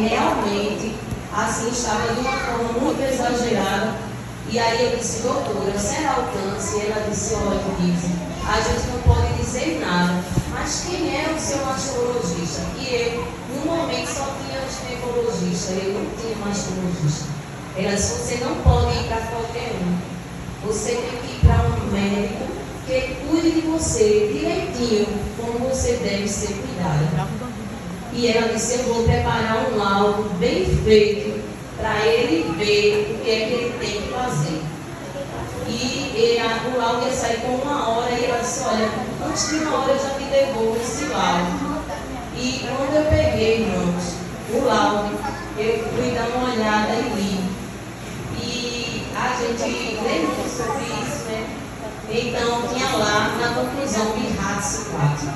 realmente, assim, estava de uma forma muito exagerada. E aí eu disse, doutora, será o câncer? E ela disse, olha, a gente não pode dizer nada, mas quem é o seu mastologista? E eu, no momento, só tinha ginecologista, eu não tinha mastologista. Ela disse, você não pode ir para qualquer um, você tem que ir para um médico que cuide de você direitinho, como você deve ser cuidada. E ela disse, eu vou preparar um laudo bem feito para ele ver o que é que ele tem que fazer. E o laudo ia sair com 1 hora e ela disse, olha, antes de 1 hora eu já te devolvo esse laudo. E quando eu peguei, irmãos, o laudo, eu fui dar uma olhada e li. E a gente lê muito sobre isso, né? Então tinha lá na conclusão BIRATS 4.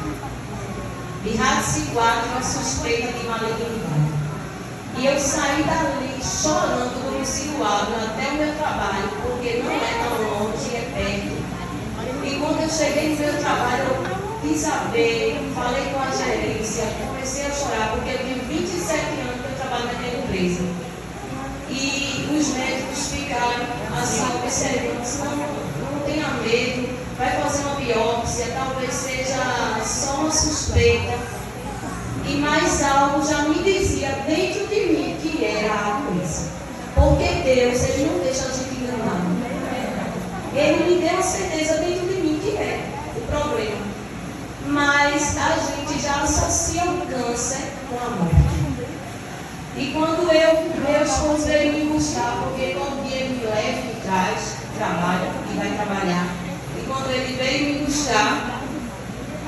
BIRATS 4 é suspeita de malignidade. E eu saí dali chorando no circulado até o meu trabalho, porque não é tão longe, é perto. E quando eu cheguei no meu trabalho, eu desabei, falei com a gerência, comecei a chorar, porque eu tenho 27 anos que eu trabalho naquela empresa. E os médicos ficaram assim, observando, não tenha medo, vai fazer uma biópsia, talvez seja só uma suspeita. E mais algo já me dizia dentro de mim que era a doença. Porque Deus, Ele não deixa a gente enganar. Ele me deu a certeza dentro de mim que é o problema. Mas a gente já associa o câncer com a morte. E quando meu esposo veio me buscar, porque todo dia ele me leva e me traz, trabalha e vai trabalhar. E quando ele veio me buscar,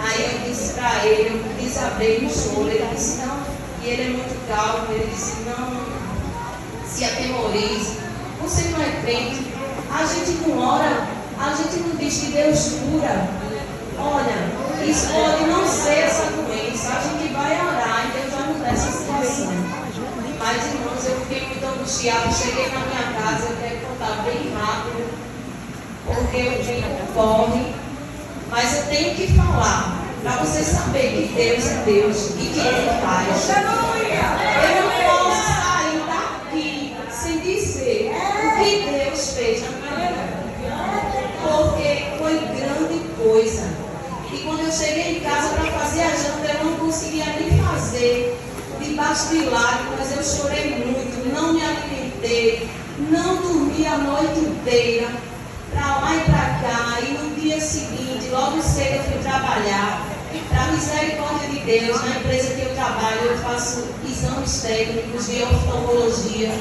aí eu disse para ele, eu desabei no choro, ele disse não, e ele é muito calmo, ele disse não se atemorize, você não é crente, a gente não ora, a gente não diz que Deus cura, olha, isso pode não ser essa doença, a gente vai orar e Deus vai mudar essa situação. Mas irmãos, eu fiquei muito angustiada, cheguei na minha casa, eu quero contar bem rápido, porque o tempo corre. Mas eu tenho que falar, para você saber que Deus é Deus e que Ele faz. Eu não posso sair daqui sem dizer o que Deus fez na minha vida. Porque foi grande coisa. E quando eu cheguei em casa para fazer a janta, eu não conseguia nem fazer debaixo de lágrimas. Eu chorei muito, não me alimentei, não dormi a noite inteira. Para lá e para cá, e no dia seguinte, logo cedo eu fui trabalhar. Para a misericórdia de Deus, na empresa que eu trabalho, eu faço exames técnicos de oftalmologia.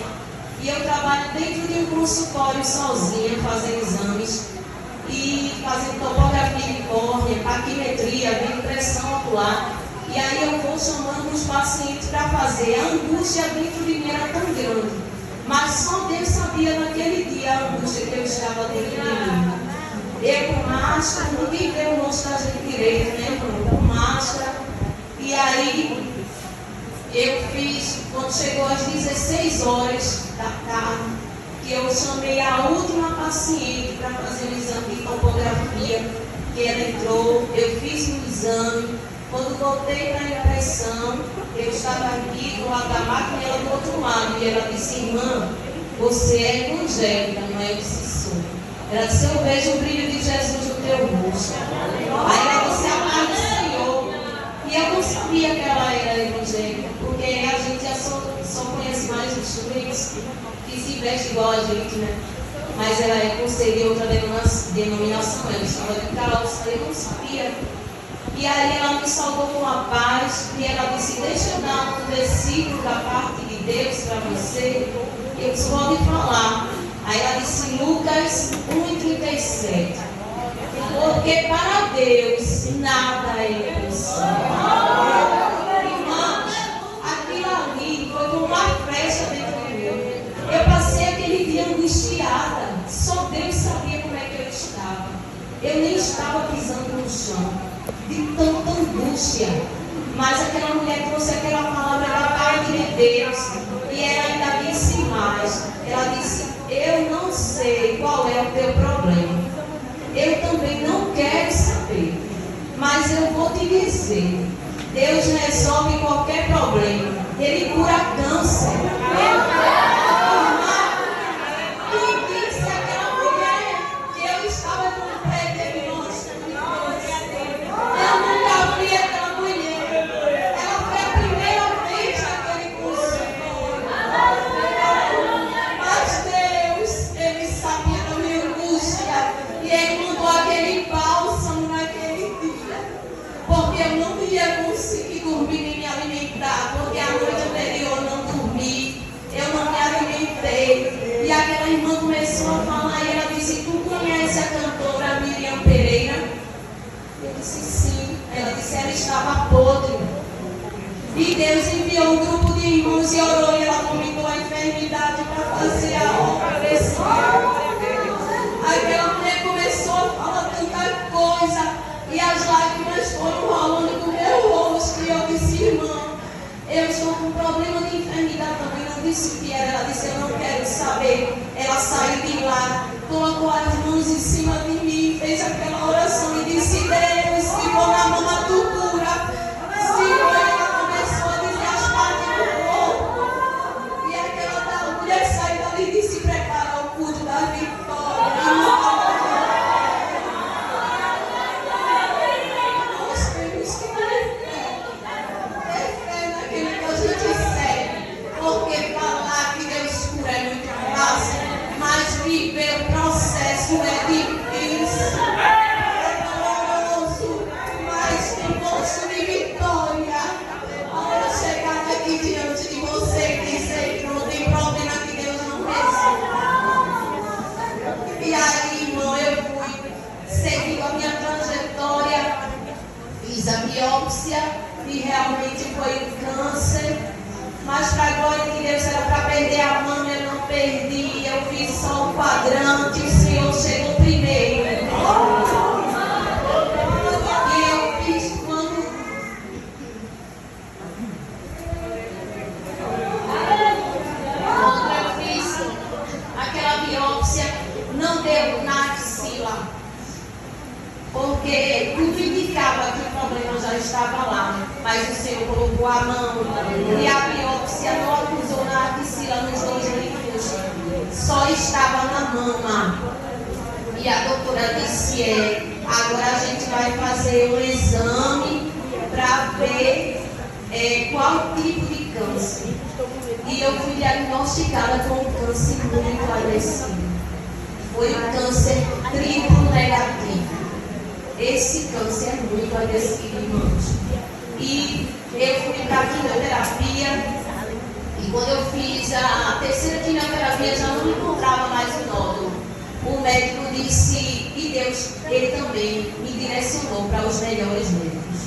E eu trabalho dentro de um consultório sozinha, fazendo exames. E fazendo topografia de córnea, paquimetria, vendo pressão ocular. E aí eu vou chamando os pacientes para fazer. A angústia dentro de mim era tão grande. Mas só Deus sabia naquele dia a angústia que eu estava dentro de mim. Eu com máscara, ninguém vê o rosto da gente direito, né, irmão? Com máscara. E aí, eu fiz, quando chegou às 16 horas da tarde, que eu chamei a última paciente para fazer o exame de topografia, que ela entrou, eu fiz o exame. Quando voltei para a impressão, eu estava aqui do lado da máquina e ela do outro lado. E ela disse, irmã, você é evangélica, não é? Eu disse, sou. Ela disse, eu vejo o brilho de Jesus no teu rosto. Aí ela disse, a paz do Senhor. E eu não sabia que ela era evangélica, porque a gente já só conhece mais os crentes que se veste igual a gente, né? Mas ela é conselheira outra denominação, ela estava de calça, eu não sabia. E aí ela me salvou com a paz e ela disse, deixa eu dar um versículo da parte de Deus para você. Eu disse, pode falar. Aí ela disse, Lucas 1:37. Porque para Deus nada é impossível. Irmãos, aquilo ali foi como uma flecha dentro de mim. Eu passei aquele dia angustiada. Só Deus sabia como é que eu estava. Eu nem estava pisando no chão de tanta angústia, mas aquela mulher trouxe aquela palavra da parte de Deus e ela ainda disse mais, ela disse, eu não sei qual é o teu problema, eu também não quero saber, mas eu vou te dizer, Deus resolve qualquer problema Ele cura câncer. Porque a noite anterior eu não dormi, eu não me alimentei. E aquela irmã começou a falar e ela disse: tu conhece a cantora Miriam Pereira? Eu disse sim. Ela disse: ela estava podre. E Deus enviou um grupo de irmãos e orou e ela vomitou a enfermidade para fazer a obra desse Deus. Aquela mulher começou a falar tanta coisa e as lágrimas foram rolando do meu rosto. E eu disse: irmã, eu estou com problema de enfermidade também. Não disse o que era. Ela disse: eu não quero saber. Ela saiu de lá, colocou as mãos em cima de mim, fez aquela oração e disse: Deus, se for na mamatura, Senhor, ela começou a dizer as partes do corpo. E aquela mulher saiu dali e disse: prepara o culto da vitória. Viver o processo é difícil, é doloroso, mas tem gosto de vitória. Olha, chegar aqui diante de você e dizer: não tem problema que Deus não resolve. E aí, irmão, eu fui seguindo a minha trajetória, fiz a biópsia e realmente foi um câncer. Mas para a glória de Deus era para perder a mão, eu não perdi. Eu fiz só um quadrante, o Senhor chegou primeiro. E eu fiz quando eu fiz aquela biópsia, não deu na axila. Porque tudo indicava que o problema já estava lá, mas o Senhor colocou a mão e a biópsia não acusou na axila, nos dois líquidos, só estava na mama. E a doutora disse: agora a gente vai fazer um exame para ver qual tipo de câncer. E eu fui diagnosticada com um câncer muito agressivo. Foi um câncer triplo negativo. Esse câncer é muito agressivo, irmãos. E eu fui para a quimioterapia. E quando eu fiz a terceira quimioterapia, já não encontrava mais o nódulo. O médico disse, e Deus, ele também me direcionou para os melhores médicos.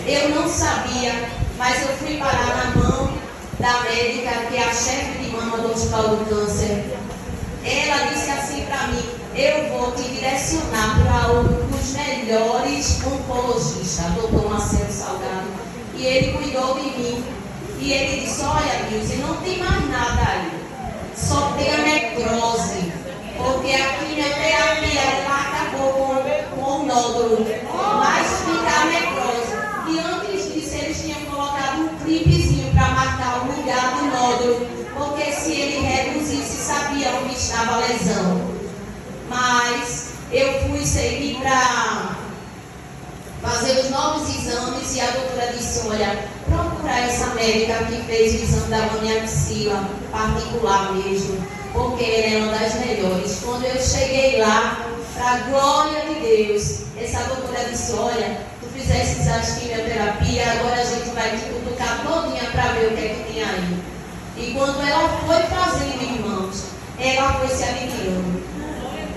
Eu não sabia, mas eu fui parar na mão da médica, que é a chefe de mama do Hospital do Câncer. Ela disse assim para mim: eu vou te direcionar para um dos melhores oncologistas, doutor Marcelo Salgado. E ele cuidou de mim. E ele disse: olha, Nilce, não tem mais nada aí. Só tem a necrose. Porque a quimioterapia ela acabou com o nódulo. Mas fica a necrose. E antes disso, eles tinham colocado um clipezinho para marcar o lugar do nódulo. Porque se ele reduzisse, sabia onde estava a lesão. Mas eu fui seguir para fazer os novos exames e a doutora disse: olha, procura essa médica que fez o exame da minha axila, particular mesmo, porque ela é uma das melhores. Quando eu cheguei lá, para a glória de Deus, essa doutora disse: olha, tu fizeste as quimioterapia, agora a gente vai te cutucar todinha para ver o que é que tem aí. E quando ela foi fazendo, irmãos, ela foi se admirando.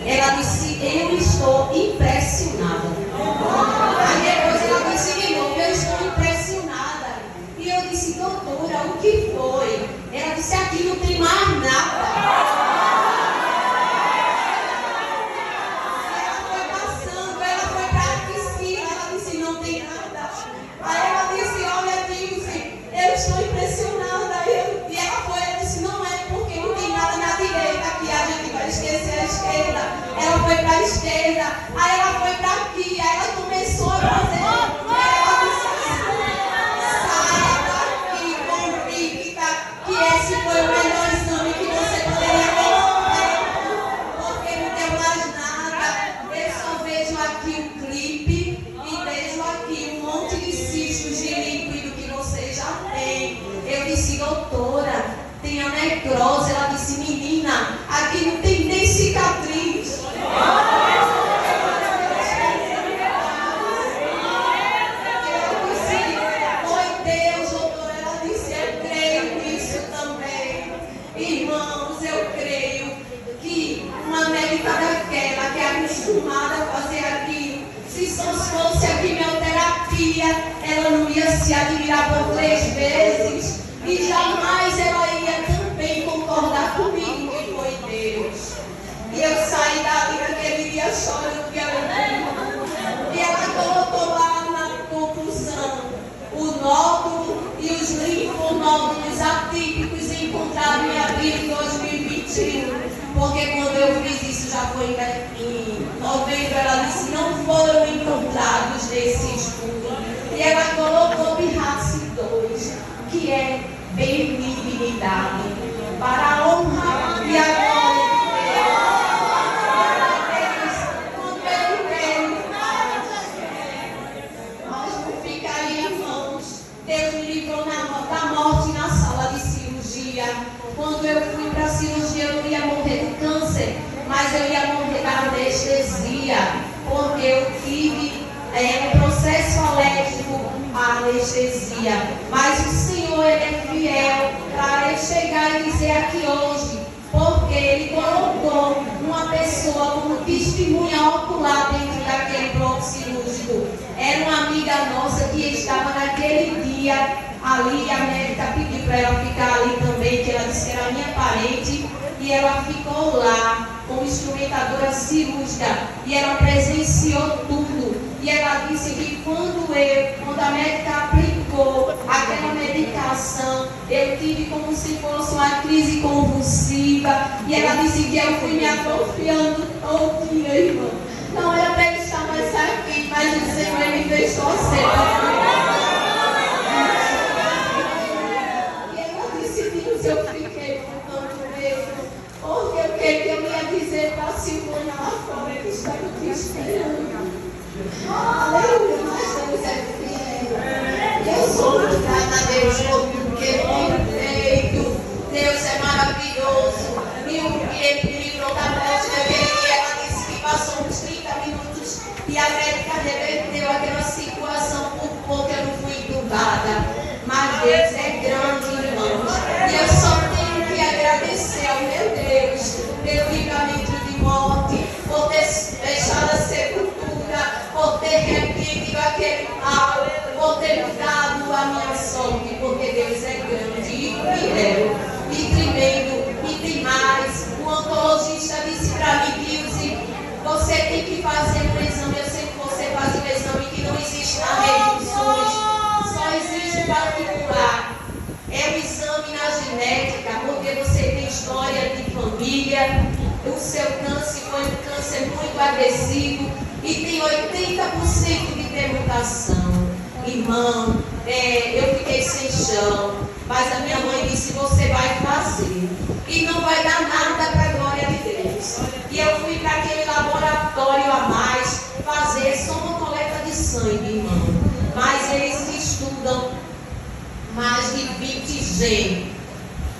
Ela disse: eu estou impressionada. Aí depois ela disse de novo: eu estou impressionada. E eu disse: doutora, o que foi? Ela disse: aqui não tem mais nada. Ela foi passando, ela foi para a piscina. Ela disse: não tem nada. Aí ela disse: olha, Dilce, eu estou impressionada. E ela disse: não é porque não tem nada na direita, que a gente vai esquecer a esquerda. Ela foi para a esquerda, aí ela foi para aqui, aí ela começou esse foi o melhor exame que você poderia ter feito, porque não deu mais nada. Eu só vejo aqui o clipe e vejo aqui um monte de cistos de líquido que você já tem. Eu disse, doutora, tem a necrose. Ela disse, menina, aqui não tem nem cicatriz. Daquela que é acostumada a fazer aquilo, se só fosse a quimioterapia, ela não ia se admirar por 3 vezes e jamais ela ia também concordar comigo que foi Deus. E eu saí dali naquele dia chorando de alegria. E ela colocou lá na conclusão o nódulo e os linfonódulos atípicos encontrados em abril de 2021. Porque quando eu fiz isso, já foi em novembro, ela disse, não foram encontrados nesse estudo. E ela colocou BIRACE 2, que é benignidade, para a honra e a glória de Deus. Quando ele veio, nós não ficaria, irmãos. Deus me livrou da morte na sala de cirurgia. Quando eu fui para a cirurgia, eu não ia morrer do câncer, mas eu ia morrer da anestesia, porque eu tive um processo alérgico à anestesia. Mas o Senhor, Ele é fiel para eu chegar e dizer aqui hoje, porque Ele colocou uma pessoa como testemunha ocular dentro daquele bloco cirúrgico. Era uma amiga nossa que estava naquele dia ali, a médica pediu para ela ficar ali também, que ela disse que era minha parente, e ela ficou lá como instrumentadora cirúrgica, e ela presenciou tudo. E ela disse que quando a médica aplicou aquela medicação, eu tive como se fosse uma crise convulsiva, e ela disse que eu fui me atrofiando todinha, irmã. Não era para eu estar mais aqui, mas o Senhor me deixou ser. Eu fiquei com tanto medo, porque o que eu ia dizer para a Silvana lá fora, ele estava te esperando. Aleluia, mas Deus é fiel. Eu sou muito grata a Deus por tudo que Ele tem feito. Deus é maravilhoso. E o que Ele me livrou da morte naquele dia, ela disse que passou uns 30 minutos e a médica reverteu aquela situação, por pouco eu não fui entubada. Mas Deus é grande, irmãos. E eu só tenho que agradecer ao meu Deus pelo livramento de morte, por ter fechado a sepultura, por ter repreendido aquele mal, por ter dado a minha sorte, porque Deus é grande e fiel e tremendo. E tem mais, o oncologista disse para mim, Gilze, você tem que fazer um exame. Eu sei que você faz um exame que não existe na rede do SUS, só existe particular. É o exame na genética, porque você tem história de família, o seu câncer foi um câncer muito agressivo e tem 80% de ter mutação. Irmão, eu fiquei sem chão, mas a minha mãe disse, você vai fazer e não vai dar nada para a glória de Deus. E eu fui para aquele laboratório a mais fazer só uma coleta de sangue, irmão. Mas eles estudam mais de 20 genes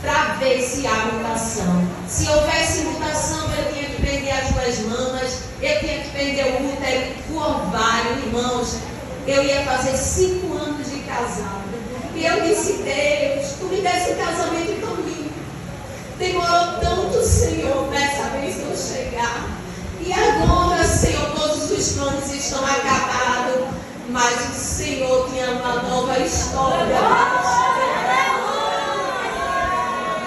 para ver se há mutação. Se houvesse mutação, eu tinha que perder as 2 mamas, eu tinha que perder o útero, o ovário, irmãos. Eu ia fazer 5 anos de casado. E eu disse, Deus, tu me desse um casamento tão lindo. Demorou tanto, Senhor, para essa bênção chegar. E agora, Senhor, todos os planos estão acabados. Mas o Senhor tinha uma nova história.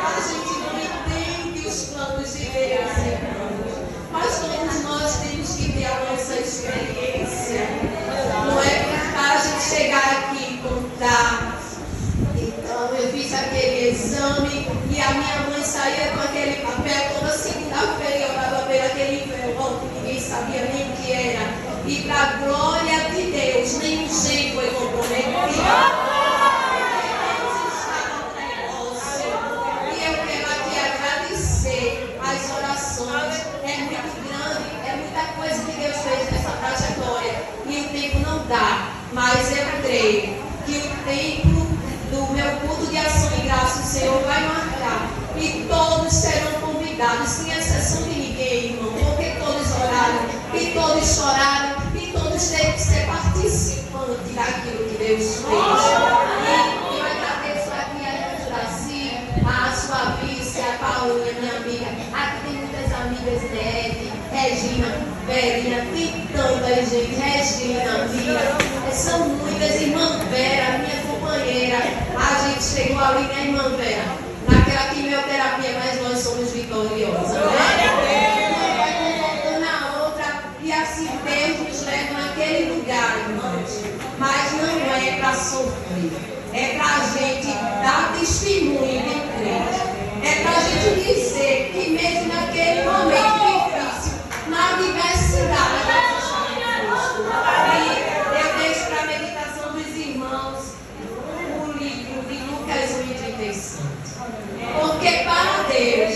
A gente não entende os planos de Deus, irmãos. Mas todos nós temos que ter a nossa experiência. Não é para a gente chegar aqui e contar. Então eu fiz aquele exame e a minha mãe saía com aquele papel toda segunda-feira. Eu estava vendo aquele envelope, ninguém sabia nem o que era. E para a glória de Deus, nenhum gene foi comprometido. Deus está no negócio. mas eu creio que o tempo do meu culto de ação e graça o Senhor vai marcar e todos serão convidados, sem exceção de ninguém, irmão, porque todos oraram e todos choraram e todos têm que ser participantes daquilo que Deus fez. E eu agradeço aqui a Ana Juraci, a sua vice, a Paulinha, minha amiga. Aqui tem muitas amigas, Nete, Regina, Verinha, tem tanta gente, Regina, Mia, são muitas, irmã Vera, minha companheira. A gente chegou ali, né, irmã Vera? Naquela quimioterapia, mas nós somos vitoriosas, né? Uma vai confortando a outra e assim Deus nos leva naquele lugar, irmãos. Mas não é para sofrer, é para a gente dar testemunho de Cristo. É para a gente dizer que mesmo naquele momento difícil, na adversidade, nós estamos justos. E eu deixo para a meditação dos irmãos o livro de Lucas 1:37. Porque para Deus,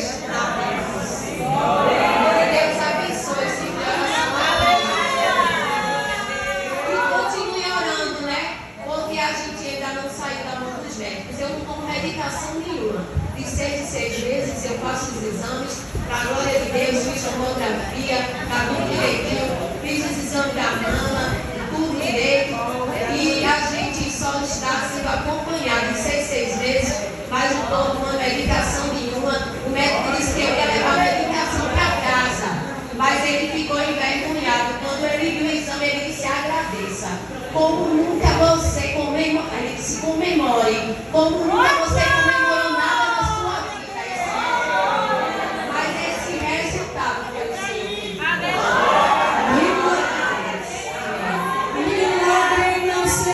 Deus abençoe esse coração. E continue orando, né? Porque a gente ainda não saiu da mão dos médicos. Eu não tomo medicação nenhuma. De 6 em 6 vezes eu faço os exames, para a glória de Deus, fiz tomografia, está tudo direitinho, fiz os exames da mama, tudo direito. E a gente só está sendo acompanhado de 6 em 6 vezes, mas não estou tomando medicação nenhuma. O médico disse que eu ia levar a medicação para casa, mas ele ficou envergonhado. Quando ele viu o exame, ele disse: agradeça. Como nunca você comemore, ele disse: comemore, como nunca